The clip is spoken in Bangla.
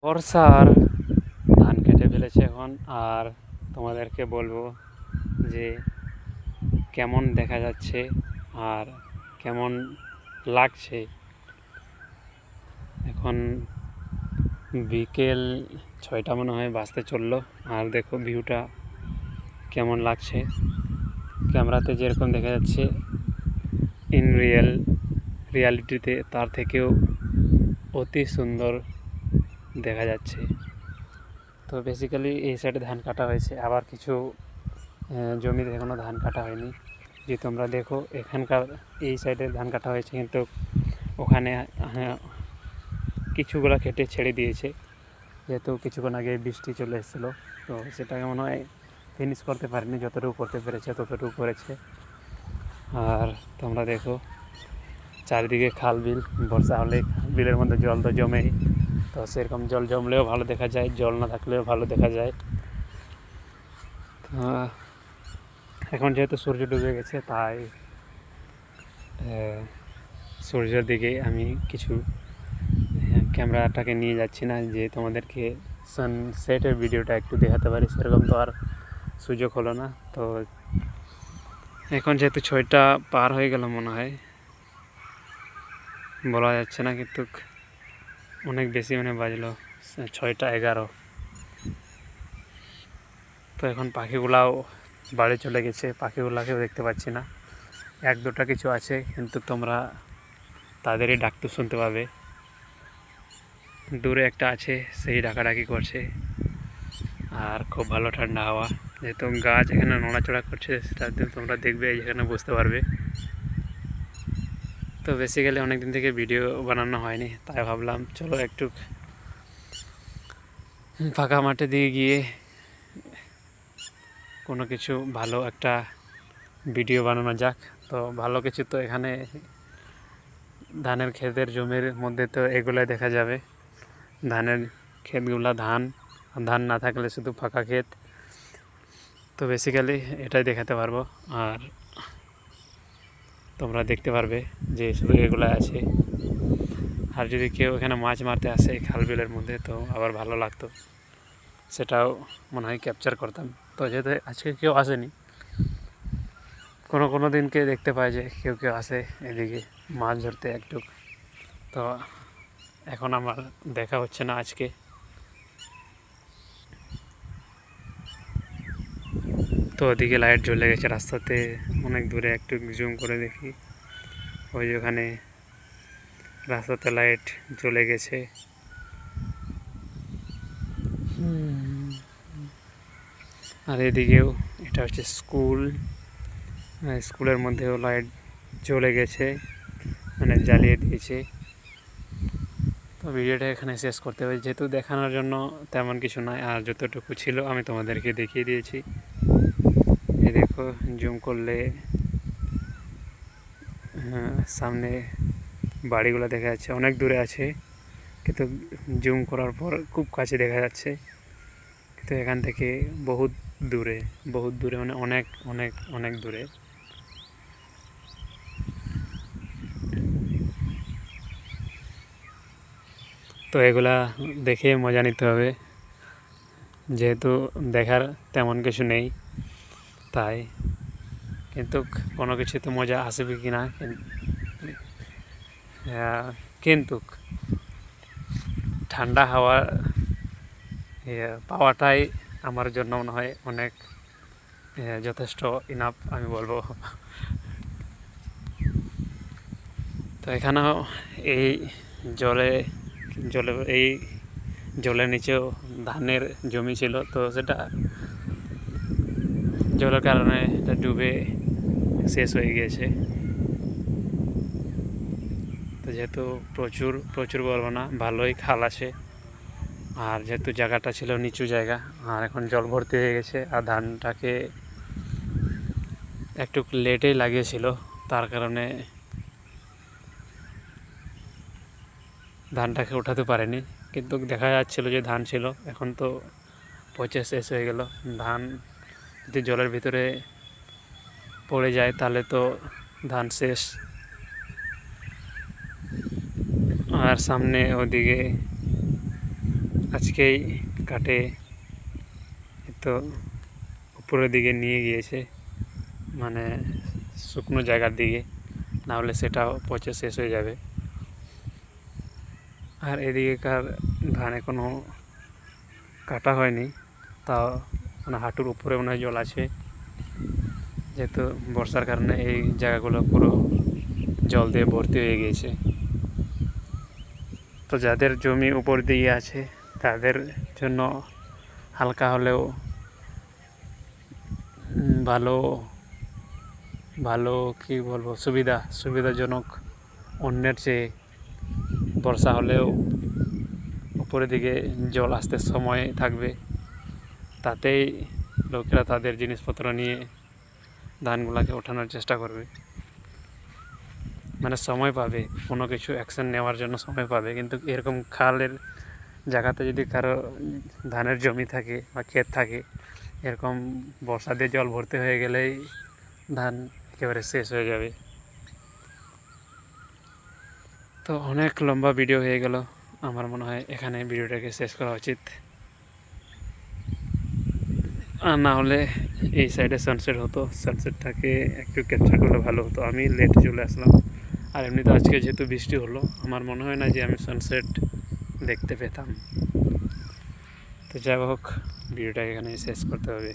বর্ষার ধান কেটে ফেলেছে এখন। আর তোমাদেরকে বলবো যে কেমন দেখা যাচ্ছে আর কেমন লাগছে। এখন বিকেল 6টা মনে হয় বাজতে চললো। আর দেখো ভিউটা কেমন লাগছে, ক্যামেরাতে যেরকম দেখা যাচ্ছে ইন রিয়ালিটিতে তার থেকেও অতি সুন্দর দেখা যাচ্ছে। তো বেসিক্যালি এই সাইডে ধান কাটা হয়েছে, আবার কিছু জমিতে এখনও ধান কাটা হয়নি। যে তোমরা দেখো এখানকার এই সাইডে ধান কাটা হয়েছে, কিন্তু ওখানে কিছুগুলা কেটে ছেড়ে দিয়েছে, যেহেতু কিছুক্ষণ আগে বৃষ্টি চলে এসেছিলো। তো সেটাকে মনে হয় ফিনিশ করতে পারেনি, যতটুকু করতে পেরেছে ততটুকু করেছে। আর তোমরা দেখো চারিদিকে খাল বিল, বর্ষা হলে বিলের মধ্যে জল তো জমেই। তো সেরকম জল জমলেও ভালো দেখা যায়, জল না থাকলেও ভালো দেখা যায়। এখন যেহেতু সূর্য ডুবে গেছে, তাই সূর্যের দিকে আমি কিছু ক্যামেরাটাকে নিয়ে যাচ্ছি না, যে তোমাদেরকে সানসেটের ভিডিওটা একটু দেখাতে পারি, সেরকম তো আর সুযোগ হলো না। তো এখন যেহেতু 6টা পার হয়ে গেল মনে হয়, বলা যাচ্ছে না, কিন্তু অনেক বেশি মানে বাজলো 6টা 11। তো এখন পাখিগুলাও বাড়ি চলে গেছে, পাখিগুলাকেও দেখতে পাচ্ছি না। 1-2টা কিছু আছে, কিন্তু তোমরা তাদেরই ডাকতে শুনতে পাবে। দূরে একটা আছে, সেই ডাকাডাকি করছে। আর খুব ভালো ঠান্ডা হাওয়া, যেহেতু গাছ এখানে নড়াচড়া করছে, সেটা তোমরা দেখবে এখানে বুঝতে পারবে। তো বেসিক্যালি অনেকদিন থেকে ভিডিও বানানো হয়নি, তাই ভাবলাম চলো একটু ফাঁকা মাঠে দিয়ে গিয়ে কোনো কিছু ভালো একটা ভিডিও বানানো যাক। তো ভালো কিছু তো এখানে ধানের ক্ষেতের জমির মধ্যে তো এগুলাই দেখা যাবে, ধানের ক্ষেতগুলা ধান, ধান না থাকলে শুধু ফাঁকা ক্ষেত। তো বেসিক্যালি এটাই দেখাতে পারবো, আর তোমরা দেখতে পারবে যে শুধু এগুলাই আছে। আর যদি কেউ এখানে মাছ মারতে আসে খাল বিলের মধ্যে, তো আবার ভালো লাগতো, সেটাও মনে হয় ক্যাপচার করতাম। তো যেহেতু আজকে কেউ আসেনি, কোনো দিনকে দেখতে পাই যে কেউ আসে এদিকে মাছ ধরতে একটু। তো এখন আমার দেখা হচ্ছে না আজকে। তো ওদিকে লাইট জ্বলে গেছে রাস্তাতে, অনেক দূরে একটু জুম করে দেখি, ওই ওখানে রাস্তাতে লাইট জ্বলে গেছে। আর এদিকেও এটা হচ্ছে স্কুল, স্কুলের মধ্যেও লাইট জ্বলে গেছে, মানে জ্বালিয়ে দিয়েছে। তো ভিডিওটা এখানে শেষ করতে হবে, যেহেতু দেখানোর জন্য তেমন কিছু নয়, আর যতটুকু ছিল আমি তোমাদেরকে দেখিয়ে দিয়েছি। এই দেখো জুম করলে সামনে বাড়িগুলো দেখা যাচ্ছে, অনেক দূরে আছে, কিন্তু জুম করার পর খুব কাছে দেখা যাচ্ছে। কিন্তু এখান থেকে বহুত দূরে মানে অনেক অনেক অনেক দূরে। তো এগুলা দেখে মজা নিতে হবে, যেহেতু দেখার তেমন কিছু নেই, তাই। কিন্তু কোনো কিছু তো মজা আসবে কি না, কিন্তু ঠান্ডা হাওয়া পাওয়াটাই আমার জন্য মনে হয় অনেক যথেষ্ট ইনাফ আমি বলবো। তো এখানেও এই জলে এই জলের নিচেও ধানের জমি ছিল, তো সেটা জলের কারণে এটা ডুবে শেষ হয়ে গিয়েছে। তো যেহেতু প্রচুর বলবো না, ভালোই খাল আছে, আর যেহেতু জায়গাটা ছিল নিচু জায়গা, আর এখন জল ভর্তি হয়ে গেছে, আর ধানটাকে একটু লেটেই লাগিয়েছিল, তার কারণে ধানটাকে ওঠাতে পারেনি। কিন্তু দেখা যাচ্ছিল যে ধান ছিল, এখন তো পচে শেষ হয়ে গেল। ধান যদি জলের ভিতরে পড়ে যায় তাহলে তো ধান শেষ। আর সামনে ওদিকে আজকেই কাটে তো উপরের দিকে নিয়ে গিয়েছে, মানে শুকনো জায়গার দিকে, না হলে সেটাও পচে শেষ হয়ে যাবে। আর এদিকেকার ধান এখনও কাটা হয়নি, তাও মানে হাঁটুর উপরে মনে হয় জল আছে, যেহেতু বর্ষার কারণে এই জায়গাগুলো পুরো জল দিয়ে ভর্তি হয়ে গিয়েছে। তো যাদের জমি উপর দিকে আছে তাদের জন্য হালকা হলেও ভালো ভালো কি বলবো সুবিধাজনক। অন্যের চেয়ে বর্ষা হলেও উপরের দিকে জল আসতে সময় থাকবে, তাতেই লোকেরা তাদের জিনিসপত্র নিয়ে ধানগুলোকে ওঠানোর চেষ্টা করবে, মানে সময় পাবে, কোনো কিছু অ্যাকশন নেওয়ার জন্য সময় পাবে। কিন্তু এরকম খালের জায়গাতে যদি কারো ধানের জমি থাকে বা ক্ষেত থাকে, এরকম বর্ষা দিয়ে জল ভর্তি হয়ে গেলেই ধান একেবারে শেষ হয়ে যাবে। তো অনেক লম্বা ভিডিও হয়ে গেল, আমার মনে হয় এখানে ভিডিওটাকে শেষ করা উচিত। আর না হলে এই সাইডে সানসেট হতো, সানসেটটাকে একটু ক্যাপচার করলে ভালো হতো। আমি লেটে চলে আসলাম, আর এমনিতে আজকে যেহেতু বৃষ্টি হলো, আমার মনে হয় না যে আমি সানসেট দেখতে পেতাম। তো যাই হোক, ভিডিওটা এখানে শেষ করতে হবে।